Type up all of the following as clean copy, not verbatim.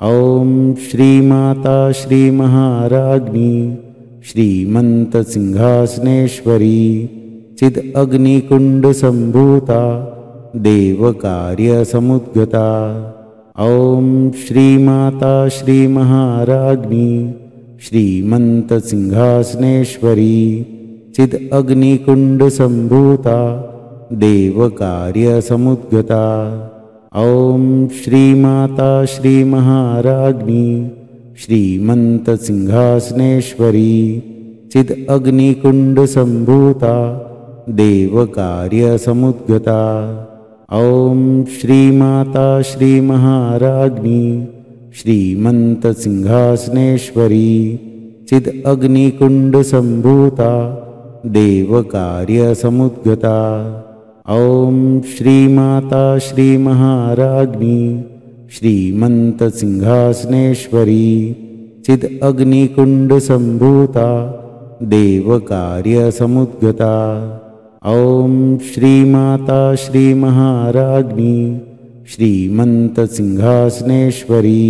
ॐ श्रीमाता श्रीमहाराज्ञी श्रीमन्तसिंहासनेश्वरी चिदग्निकुण्डसम्भूता देवकार्यसमुद्गता। ॐ श्रीमाता श्रीमहाराज्ञी श्रीमन्तसिंहासनेश्वरी चिदग्निकुण्डसम्भूता देवकार्यसमुद्गता। ॐ श्रीमाता श्रीमहाराज्ञी श्रीमन्तसिंहासनेश्वरी चिदग्निकुण्डसम्भूता देवकार्यसमुद्गता। ॐ श्रीमाता श्रीमहाराज्ञी श्रीमन्तसिंहासनेश्वरी चिदग्निकुण्डसम्भूता देवकार्यसमुद्गता। ॐ श्रीमाता श्रीमहाराज्ञी श्रीमन्तसिंहासनेश्वरी चिदग्निकुण्डसम्भूता देवकार्यसमुद्गता। ॐ श्रीमाता श्रीमहाराज्ञी श्रीमन्तसिंहासनेश्वरी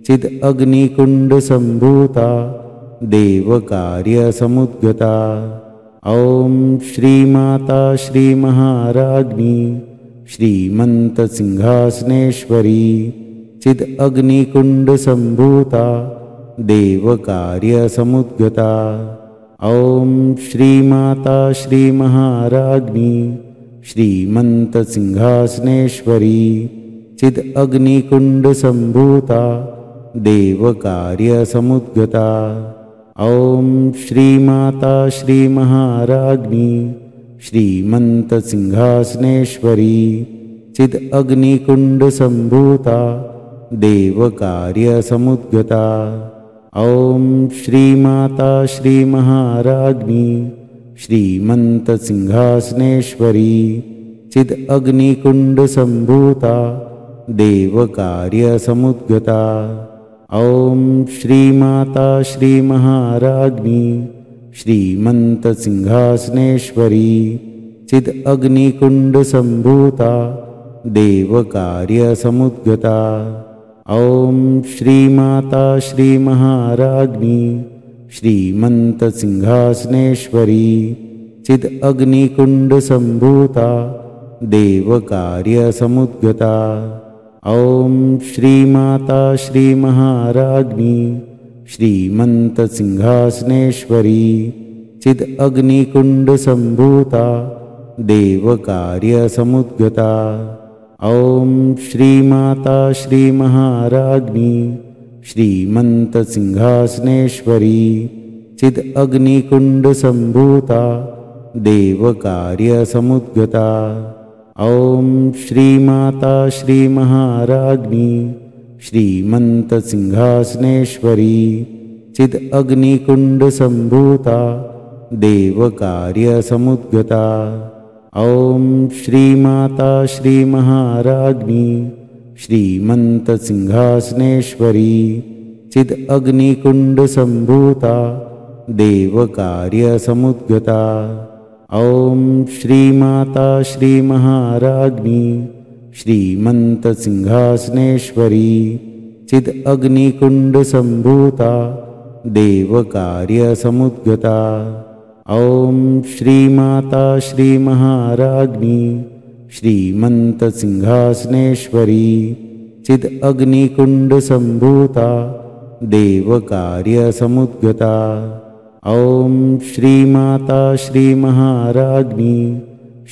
चिदग्निकुण्डसम्भूता देवकार्यसमुद्गता। ॐ श्रीमाता श्रीमहाराज्ञी श्रीमन्तसिंहासनेश्वरी चिदग्निकुण्डसम्भूता देवकार्यसमुद्गता। ॐ श्रीमाता श्रीमहाराज्ञी श्रीमन्तसिंहासनेश्वरी चिदग्निकुण्डसम्भूता देवकार्यसमुद्गता। ॐ श्रीमाता श्रीमहाराज्ञी श्रीमन्तसिंहासनेश्वरी चिदग्निकुण्डसम्भूता देवकार्यसमुद्गता। ॐ श्रीमाता श्रीमहाराज्ञी श्रीमन्तसिंहासनेश्वरी चिदग्निकुण्डसम्भूता देवकार्यसमुद्गता। ॐ श्रीमाता श्रीमहाराज्ञी श्रीमन्तसिंहासनेश्वरी चिदग्निकुण्डसम्भूता देवकार्यसमुद्गता। ॐ श्रीमाता श्रीमहाराज्ञी श्रीमन्तसिंहासनेश्वरी चिदग्निकुण्डसम्भूता देवकार्यसमुद्गता। ॐ श्रीमाता श्रीमहाराज्ञी श्रीमन्तसिंहासनेश्वरी चिदग्निकुण्डसम्भूता देवकार्यसमुद्गता। ॐ श्रीमाता श्रीमहाराज्ञी श्रीमन्तसिंहासनेश्वरी चिदग्निकुण्डसम्भूता देवकार्यसमुद्गता। ॐ श्रीमाता श्रीमहाराज्ञी श्रीमन्तसिंहासनेश्वरी चिदग्निकुण्डसम्भूता देवकार्यसमुद्गता। ॐ श्रीमाता श्रीमहाराज्ञी श्रीमन्तसिंहासनेश्वरी चिदग्निकुण्डसम्भूता देवकार्यसमुद्गता। ॐ श्रीमाता श्रीमहाराज्ञी श्रीमन्तसिंहासनेश्वरी चिदग्निकुण्डसम्भूता देवकार्यसमुद्गता। ॐ श्रीमाता श्रीमहाराज्ञी श्रीमन्तसिंहासनेश्वरी चिदग्निकुण्डसम्भूता देवकार्यसमुद्गता। ॐ श्रीमाता श्रीमहाराज्ञी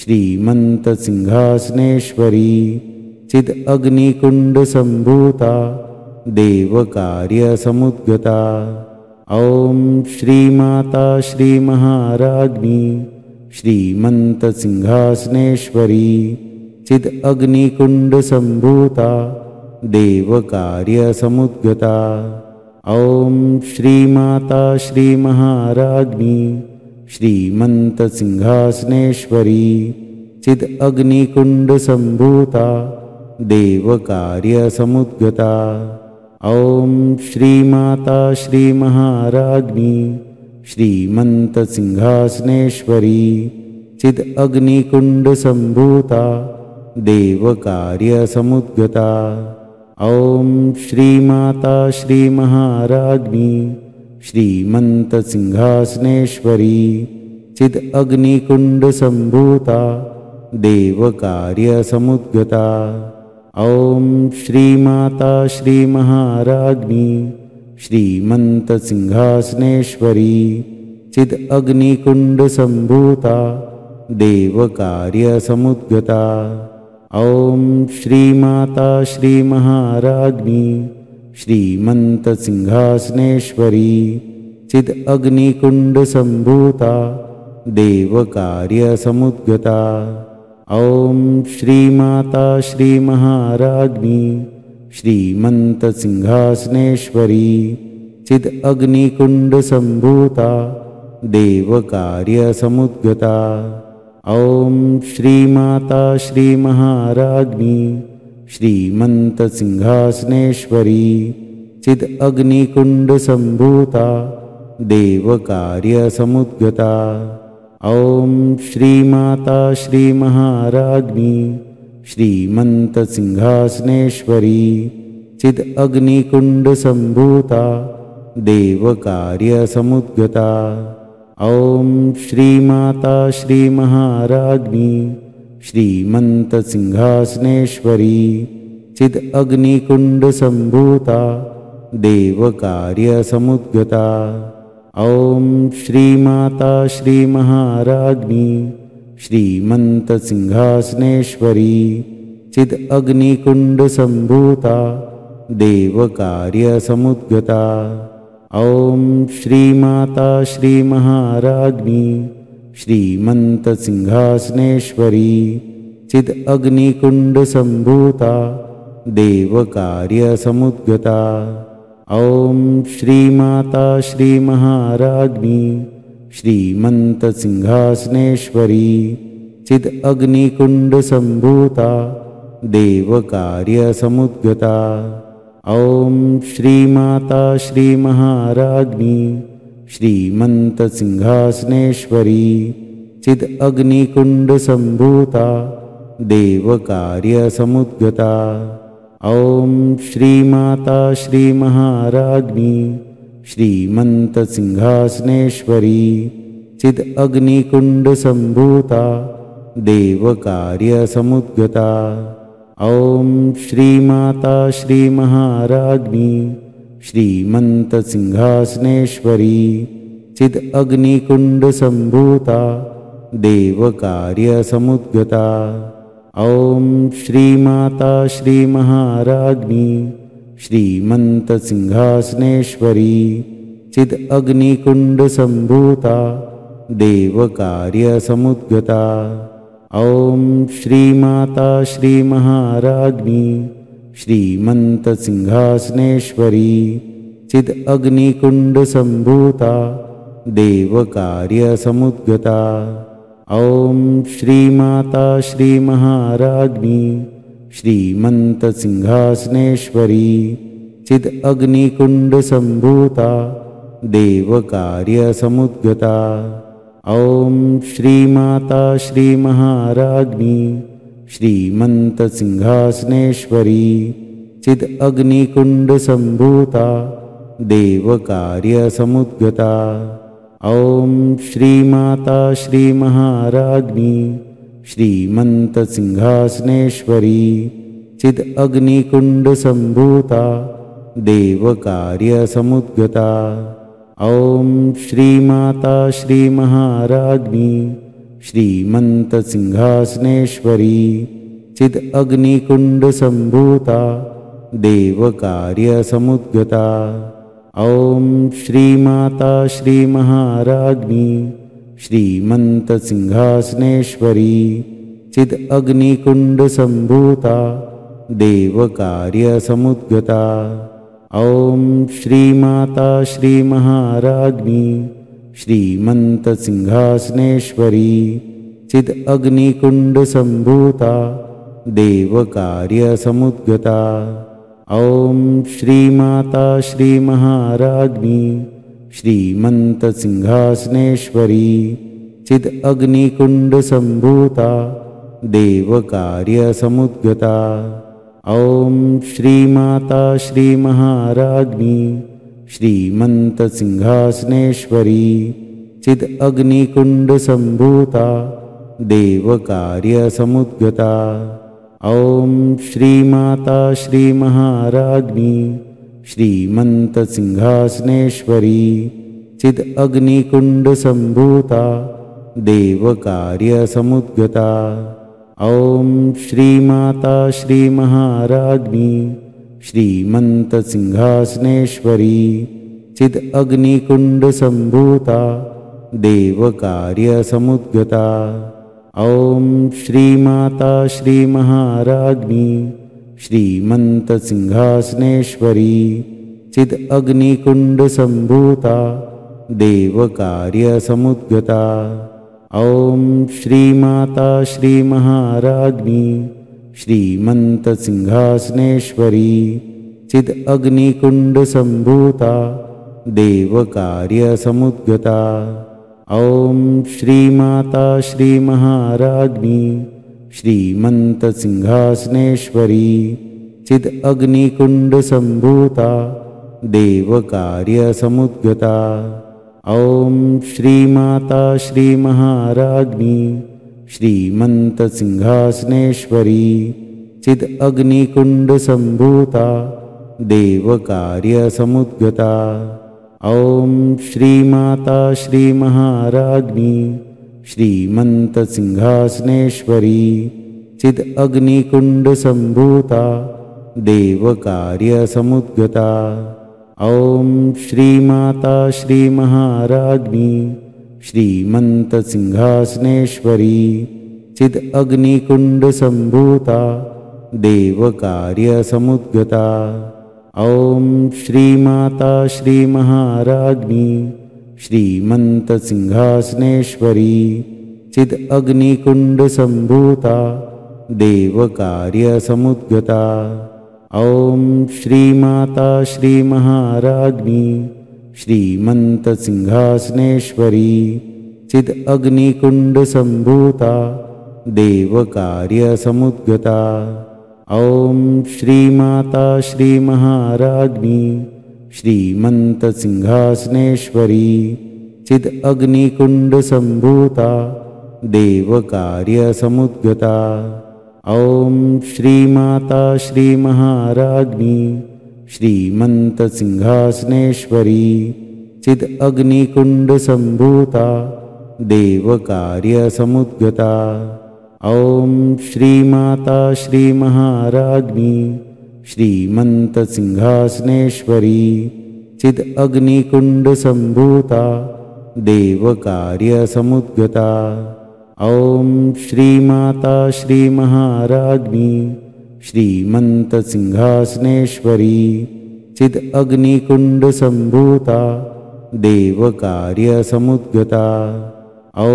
श्रीमन्तसिंहासनेश्वरी चिदग्निकुण्डसम्भूता देवकार्यसमुद्गता। ॐ श्रीमाता श्रीमहाराज्ञी श्रीमन्तसिंहासनेश्वरी चिदग्निकुण्डसम्भूता देवकार्यसमुद्गता। ॐ श्रीमाता श्रीमहाराज्ञी श्रीमन्तसिंहासनेश्वरी चिदग्निकुण्डसम्भूता देवकार्यसमुद्गता। ॐ श्रीमाता श्रीमहाराज्ञी श्रीमन्तसिंहासनेश्वरी चिदग्निकुण्डसम्भूता देवकार्यसमुद्गता। ॐ श्रीमाता श्रीमहाराज्ञी श्रीमन्तसिंहासनेश्वरी चिदग्निकुण्डसम्भूता देवकार्यसमुद्गता। ॐ श्रीमाता श्रीमहाराज्ञी श्रीमन्तसिंहासनेश्वरी चिदग्निकुण्डसम्भूता देवकार्यसमुद्गता। ॐ श्रीमाता श्रीमहाराज्ञी श्रीमन्तसिंहासनेश्वरी चिदग्निकुण्डसम्भूता देवकार्यसमुद्गता। ॐ श्रीमाता श्रीमहाराज्ञी श्रीमन्तसिंहासनेश्वरी चिदग्निकुण्डसम्भूता देवकार्यसमुद्गता। ॐ श्रीमाता श्रीमहाराज्ञी श्रीमन्तसिंहासनेश्वरी चिदग्निकुण्डसम्भूता देवकार्यसमुद्गता। ॐ श्रीमाता श्रीमहाराज्ञी श्रीमन्तसिंहासनेश्वरी चिदग्निकुण्डसम्भूता देवकार्यसमुद्गता। ॐ श्रीमाता श्रीमहाराज्ञी श्रीमन्तसिंहासनेश्वरी चिदग्निकुण्डसम्भूता देवकार्यसमुद्गता। ॐ श्रीमाता श्रीमहाराज्ञी श्रीमन्तसिंहासनेश्वरी चिदग्निकुण्डसम्भूता देवकार्यसमुद्गता। ॐ श्रीमाता श्रीमहाराज्ञी श्रीमन्तसिंहासनेश्वरी चिदग्निकुण्डसम्भूता देवकार्यसमुद्गता। ॐ श्रीमाता श्रीमहाराज्ञी श्रीमन्तसिंहासनेश्वरी चिदग्निकुण्डसम्भूता देवकार्यसमुद्गता। ॐ श्रीमाता श्रीमहाराज्ञी श्रीमन्तसिंहासनेश्वरी चिदग्निकुण्डसम्भूता देवकार्यसमुद्गता। ॐ श्रीमाता श्रीमहाराज्ञी श्रीमन्तसिंहासनेश्वरी चिदग्निकुण्डसम्भूता देवकार्यसमुद्गता। ॐ श्रीमाता श्रीमहाराज्ञी श्रीमन्तसिंहासनेश्वरी चिदग्निकुण्डसम्भूता देवकार्यसमुद्गता। ॐ श्रीमाता श्रीमहाराज्ञी श्रीमन्तसिंहासनेश्वरी चिदग्निकुण्डसम्भूता देवकार्यसमुद्गता। ॐ श्रीमाता श्रीमहाराज्ञी श्रीमन्तसिंहासनेश्वरी चिदग्निकुण्डसम्भूता देवकार्यसमुद्गता। ॐ श्रीमाता श्रीमहाराज्ञी श्रीमन्तसिंहासनेश्वरी चिदग्निकुण्डसम्भूता देवकार्यसमुद्गता। ॐ श्रीमाता श्रीमहाराज्ञी श्रीमन्तसिंहासनेश्वरी चिदग्निकुण्डसम्भूता देवकार्यसमुद्गता। ॐ श्रीमाता श्रीमहाराज्ञी श्रीमन्तसिंहासनेश्वरी चिदग्निकुण्डसम्भूता देवकार्यसमुद्गता। ॐ श्रीमाता श्रीमहाराज्ञी श्रीमन्तसिंहासनेश्वरी चिदग्निकुण्डसम्भूता देवकार्यसमुद्गता। ॐ श्रीमाता श्रीमहाराज्ञी श्रीमन्तसिंहासनेश्वरी चिदग्निकुण्डसम्भूता देवकार्यसमुद्गता। ॐ श्रीमाता श्रीमहाराज्ञी श्रीमन्तसिंहासनेश्वरी चिदग्निकुण्डसम्भूता देवकार्यसमुद्गता। ॐ श्रीमाता श्रीमहाराज्ञी श्रीमन्तसिंहासनेश्वरी चिदग्निकुण्डसम्भूता देवकार्यसमुद्गता। ॐ श्रीमाता श्रीमहाराज्ञी श्रीमन्तसिंहासनेश्वरी चिदग्निकुण्डसम्भूता देवकार्यसमुद्गता। ॐ श्रीमाता श्रीमहाराज्ञी श्रीमन्तसिंहासनेश्वरी चिदग्निकुण्डसम्भूता देवकार्यसमुद्गता। ॐ श्रीमाता श्रीमहाराज्ञी श्रीमन्तसिंहासनेश्वरी चिदग्निकुण्डसम्भूता देवकार्यसमुद्गता। ॐ श्रीमाता श्रीमहाराज्ञी श्रीमन्तसिंहासनेश्वरी चिदग्निकुण्डसम्भूता देवकार्यसमुद्गता। ॐ श्रीमाता श्रीमहाराज्ञी श्रीमन्तसिंहासनेश्वरी चिदग्निकुण्डसम्भूता देवकार्यसमुद्गता। ॐ श्रीमाता श्रीमहाराज्ञी श्रीमन्तसिंहासनेश्वरी चिदग्निकुण्डसम्भूता देवकार्यसमुद्गता। ॐ श्रीमाता श्रीमहाराज्ञी श्रीमन्तसिंहासनेश्वरी चिदग्निकुण्डसम्भूता देवकार्यसमुद्गता। ॐ श्रीमाता श्रीमहाराज्ञी श्रीमन्तसिंहासनेश्वरी चिदग्निकुण्डसम्भूता देवकार्यसमुद्गता। ॐ श्रीमाता श्रीमहाराज्ञी श्रीमन्तसिंहासनेश्वरी चिदग्निकुण्डसम्भूता देवकार्यसमुद्गता। ॐ श्रीमाता श्रीमहाराज्ञी श्रीमन्तसिंहासनेश्वरी चिदग्निकुण्डसम्भूता देवकार्यसमुद्गता। ॐ श्रीमाता श्रीमहाराज्ञी श्रीमन्तसिंहासनेश्वरी चिदग्निकुण्डसम्भूता देवकार्यसमुद्गता। ॐ श्रीमाता श्रीमहाराज्ञी श्रीमन्तसिंहासनेश्वरी चिदग्निकुण्डसम्भूता देवकार्यसमुद्गता। ॐ श्रीमाता श्रीमहाराज्ञी श्रीमन्तसिंहासनेश्वरी चिदग्निकुण्डसम्भूता देवकार्यसमुद्गता। ॐ श्रीमाता श्रीमहाराज्ञी श्रीमन्तसिंहासनेश्वरी चिदग्निकुण्डसम्भूता देवकार्यसमुद्गता। ॐ श्रीमाता श्रीमहाराज्ञी श्रीमन्तसिंहासनेश्वरी चिदग्निकुण्डसम्भूता देवकार्यसमुद्गता। ॐ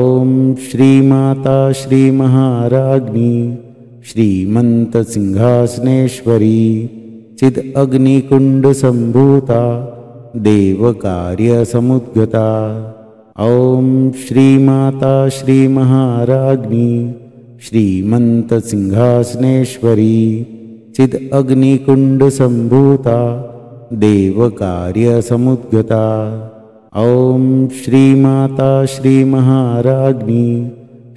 श्रीमाता श्रीमहाराज्ञी श्रीमन्तसिंहासनेश्वरी चिदग्निकुण्डसम्भूता देवकार्यसमुद्गता। ॐ श्रीमाता श्रीमहाराज्ञी श्रीमन्तसिंहासनेश्वरी चिदग्निकुण्डसम्भूता देवकार्यसमुद्गता। ॐ श्रीमाता श्रीमहाराज्ञी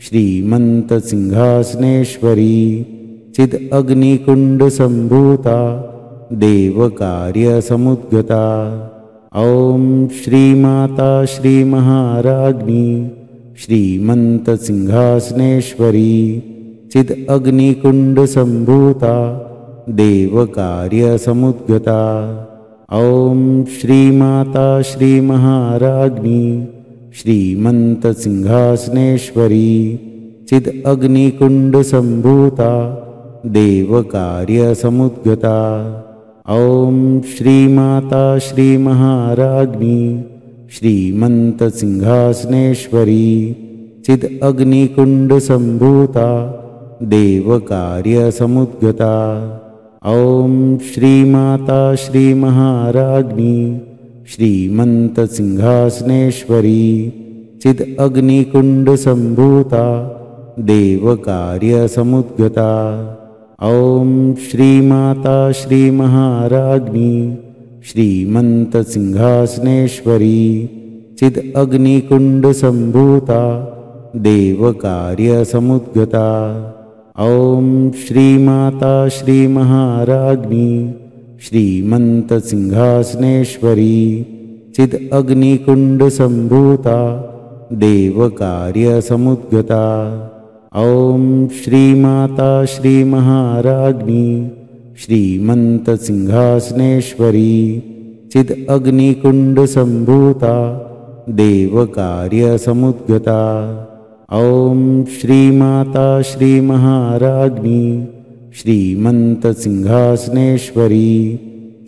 श्रीमन्तसिंहासनेश्वरी चिदग्निकुण्डसम्भूता देवकार्यसमुद्गता। ॐ श्रीमाता श्रीमहाराज्ञी श्रीमन्तसिंहासनेश्वरी चिदग्निकुण्डसम्भूता देवकार्यसमुद्गता। ॐ श्रीमाता श्रीमहाराज्ञी श्रीमन्तसिंहासनेश्वरी चिदग्निकुण्डसम्भूता देवकार्यसमुद्गता। ॐ श्रीमाता श्रीमहाराज्ञी श्रीमन्तसिंहासनेश्वरी चिदग्निकुण्डसम्भूता देवकार्यसमुद्गता। ॐ श्रीमाता श्रीमहाराज्ञी श्रीमन्तसिंहासनेश्वरी चिदग्निकुण्डसम्भूता देवकार्यसमुद्गता। ॐ श्रीमाता श्रीमहाराज्ञी श्रीमन्तसिंहासनेश्वरी चिदग्निकुण्डसम्भूता देवकार्यसमुद्गता। ॐ श्रीमाता श्रीमहाराज्ञी श्रीमन्तसिंहासनेश्वरी चिदग्निकुण्डसम्भूता देवकार्यसमुद्गता। ॐ श्रीमाता श्रीमहाराज्ञी श्रीमन्तसिंहासनेश्वरी चिदग्निकुण्डसम्भूता देवकार्यसमुद्गता। ॐ श्रीमाता श्रीमहाराज्ञी श्रीमन्तसिंहासनेश्वरी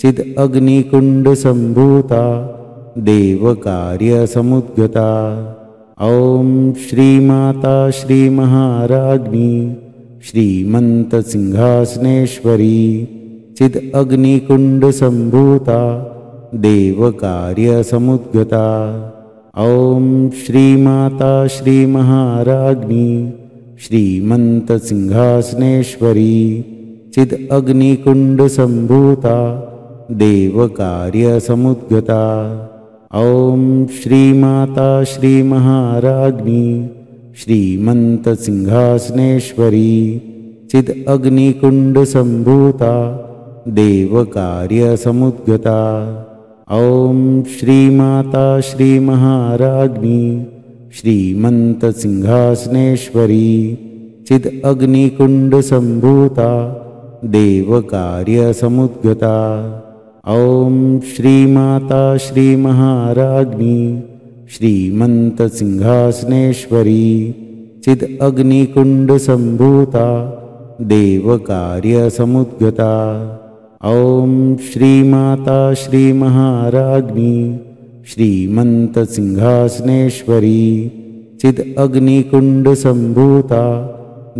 चिदग्निकुण्डसम्भूता देवकार्यसमुद्गता। ॐ श्रीमाता श्रीमहाराज्ञी श्रीमन्तसिंहासनेश्वरी चिदग्निकुण्डसम्भूता देवकार्यसमुद्गता। ॐ श्रीमाता श्रीमहाराज्ञी श्रीमन्तसिंहासनेश्वरी चिदग्निकुण्डसम्भूता देवकार्यसमुद्गता। ॐ श्रीमाता श्रीमहाराज्ञी श्रीमन्तसिंहासनेश्वरी चिदग्निकुण्डसम्भूता देवकार्यसमुद्गता। ॐ श्रीमाता श्रीमहाराज्ञी श्रीमन्तसिंहासनेश्वरी चिदग्निकुण्डसम्भूता देवकार्यसमुद्गता। ॐ श्रीमाता श्रीमहाराज्ञी श्रीमन्तसिंहासनेश्वरी चिदग्निकुण्डसम्भूता देवकार्यसमुद्गता। ॐ श्रीमाता श्रीमहाराज्ञी श्रीमन्तसिंहासनेश्वरी चिदग्निकुण्डसम्भूता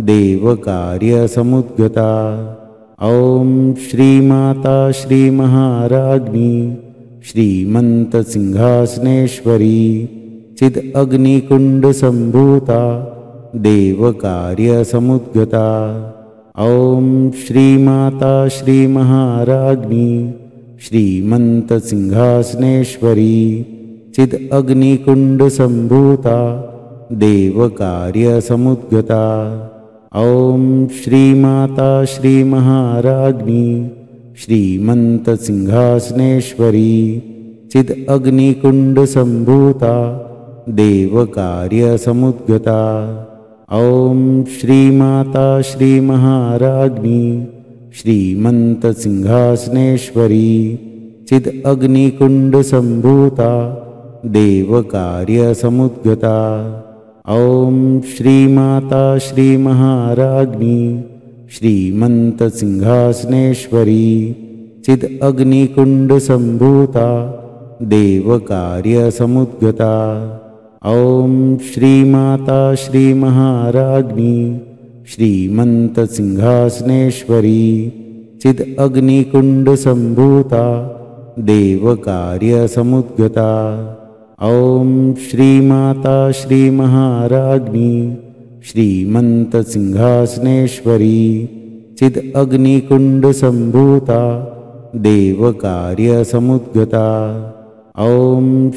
देवकार्यसमुद्गता। ॐ श्रीमाता श्रीमहाराज्ञी श्रीमन्तसिंहासनेश्वरी चिदग्निकुण्डसम्भूता देवकार्यसमुद्गता। ॐ श्रीमाता श्रीमहाराज्ञी श्रीमन्तसिंहासनेश्वरी चिदग्निकुण्डसम्भूता देवकार्यसमुद्गता। ॐ श्रीमाता श्रीमहाराज्ञी श्रीमन्तसिंहासनेश्वरी चिदग्निकुण्डसम्भूता देवकार्यसमुद्गता। ॐ श्रीमाता श्रीमहाराज्ञी श्रीमन्तसिंहासनेश्वरी चिदग्निकुण्डसम्भूता देवकार्यसमुद्गता। ॐ श्रीमाता श्रीमहाराज्ञी श्रीमन्तसिंहासनेश्वरी चिदग्निकुण्डसम्भूता देवकार्यसमुद्गता। ॐ श्रीमाता श्रीमहाराज्ञी श्रीमन्तसिंहासनेश्वरी चिदग्निकुण्डसम्भूता देवकार्यसमुद्गता। ॐ श्रीमाता श्रीमहाराज्ञी श्रीमन्तसिंहासनेश्वरी चिदग्निकुण्डसम्भूता देवकार्यसमुद्गता। ॐ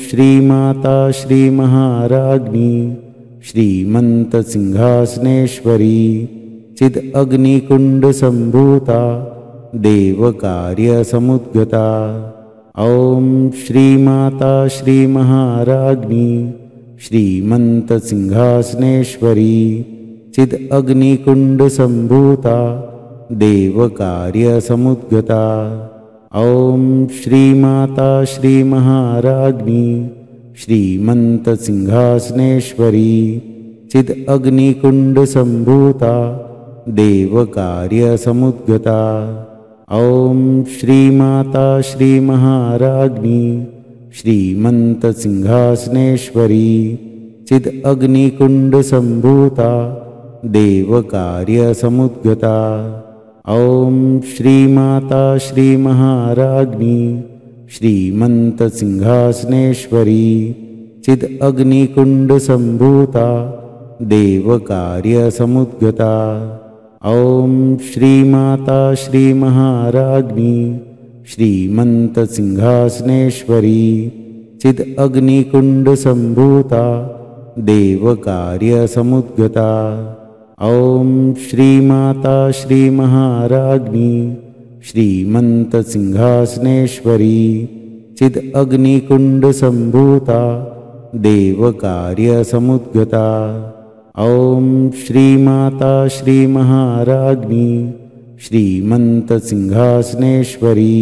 श्रीमाता श्रीमहाराज्ञी श्रीमन्तसिंहासनेश्वरी चिदग्निकुण्डसम्भूता देवकार्यसमुद्गता। ॐ श्रीमाता श्रीमहाराज्ञी श्रीमन्तसिंहासनेश्वरी चिदग्निकुण्डसम्भूता देवकार्यसमुद्गता। ॐ श्रीमाता श्रीमहाराज्ञी श्रीमन्तसिंहासनेश्वरी चिदग्निकुण्डसम्भूता देवकार्यसमुद्गता। ॐ श्रीमाता श्रीमहाराज्ञी श्रीमन्तसिंहासनेश्वरी चिदग्निकुण्डसम्भूता देवकार्यसमुद्गता। ॐ श्रीमाता श्रीमहाराज्ञी श्रीमन्तसिंहासनेश्वरी चिदग्निकुण्डसम्भूता देवकार्यसमुद्गता। ॐ श्रीमाता श्रीमहाराज्ञी श्रीमन्तसिंहासनेश्वरी चिदग्निकुण्डसम्भूता देवकार्यसमुद्गता। ॐ श्रीमाता श्रीमहाराज्ञी श्रीमन्तसिंहासनेश्वरी चिदग्निकुण्डसम्भूता देवकार्यसमुद्गता। ॐ श्रीमाता श्रीमहाराज्ञी श्रीमन्तसिंहासनेश्वरी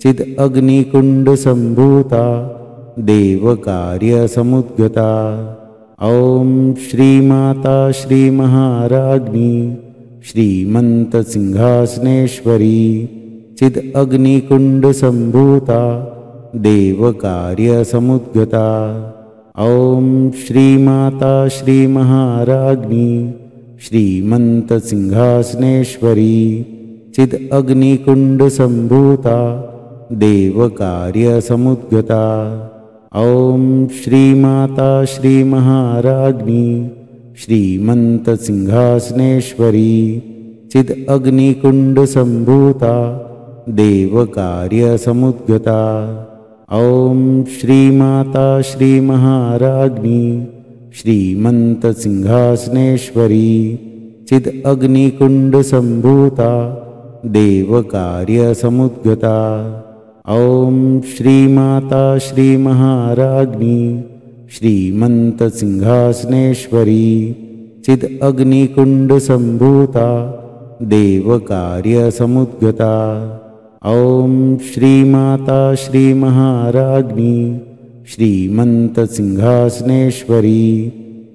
चिदग्निकुण्डसम्भूता देवकार्यसमुद्गता। ॐ श्रीमाता श्रीमहाराज्ञी श्रीमन्तसिंहासनेश्वरी चिदग्निकुण्डसम्भूता देवकार्यसमुद्गता। ॐ श्रीमाता श्रीमहाराज्ञी श्रीमन्तसिंहासनेश्वरी चिदग्निकुण्डसम्भूता देवकार्यसमुद्गता। ॐ श्रीमाता श्रीमहाराज्ञी श्रीमन्तसिंहासनेश्वरी चिदग्निकुण्डसम्भूता देवकार्यसमुद्गता। ॐ श्रीमाता श्रीमहाराज्ञी श्रीमन्तसिंहासनेश्वरी चिदग्निकुण्डसम्भूता देवकार्यसमुद्गता। ॐ श्रीमाता श्रीमहाराज्ञी श्रीमन्तसिंहासनेश्वरी चिदग्निकुण्डसम्भूता देवकार्यसमुद्गता। ॐ श्रीमाता श्रीमहाराज्ञी श्रीमन्तसिंहासनेश्वरी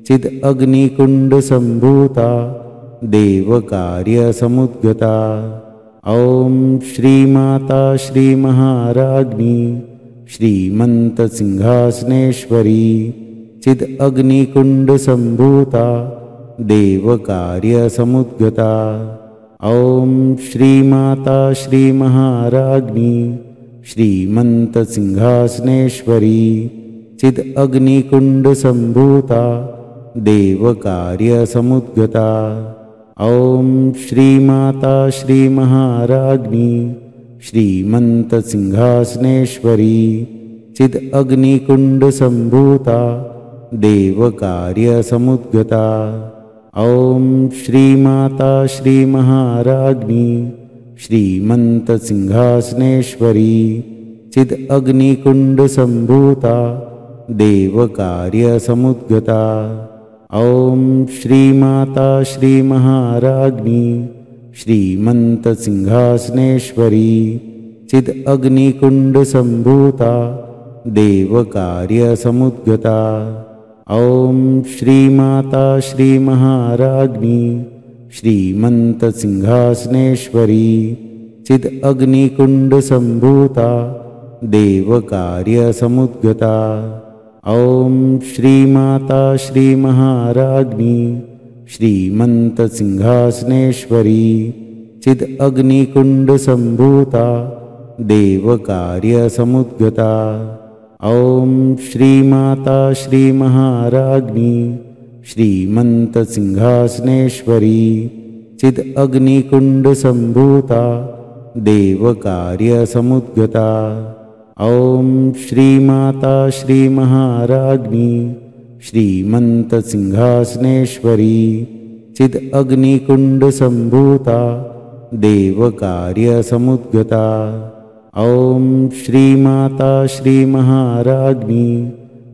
चिदग्निकुण्डसम्भूता देवकार्यसमुद्गता। ॐ श्रीमाता श्रीमहाराज्ञी श्रीमन्तसिंहासनेश्वरी चिदग्निकुण्डसम्भूता देवकार्यसमुद्गता। ॐ श्रीमाता श्रीमहाराज्ञी श्रीमन्तसिंहासनेश्वरी चिदग्निकुण्डसम्भूता देवकार्यसमुद्गता। ॐ श्रीमाता श्रीमहाराज्ञी श्रीमन्तसिंहासनेश्वरी चिदग्निकुण्डसम्भूता देवकार्यसमुद्गता। ॐ श्रीमाता श्रीमहाराज्ञी श्रीमन्तसिंहासनेश्वरी चिदग्निकुण्डसम्भूता देवकार्यसमुद्गता। ॐ श्रीमाता श्रीमहाराज्ञी श्रीमन्तसिंहासनेश्वरी चिदग्निकुण्डसम्भूता देवकार्यसमुद्गता। ॐ श्रीमाता श्रीमहाराज्ञी श्रीमन्तसिंहासनेश्वरी चिदग्निकुण्डसम्भूता देवकार्यसमुद्गता। ॐ श्रीमाता श्रीमहाराज्ञी श्रीमन्तसिंहासनेश्वरी चिदग्निकुण्डसम्भूता देवकार्यसमुद्गता। ॐ श्रीमाता श्रीमहाराज्ञी श्रीमन्तसिंहासनेश्वरी चिदग्निकुण्डसम्भूता देवकार्यसमुद्गता। ॐ श्रीमाता श्रीमहाराज्ञी श्रीमन्तसिंहासनेश्वरी चिदग्निकुण्डसम्भूता देवकार्यसमुद्गता। ॐ श्रीमाता श्रीमहाराज्ञी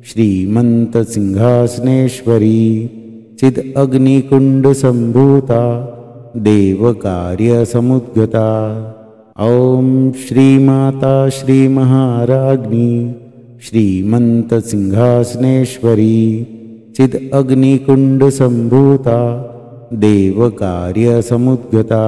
श्रीमन्तसिंहासनेश्वरी चिदग्निकुण्डसम्भूता देवकार्यसमुद्गता। ॐ श्रीमाता श्रीमहाराज्ञी श्रीमन्तसिंहासनेश्वरी चिदग्निकुण्डसम्भूता देवकार्यसमुद्गता।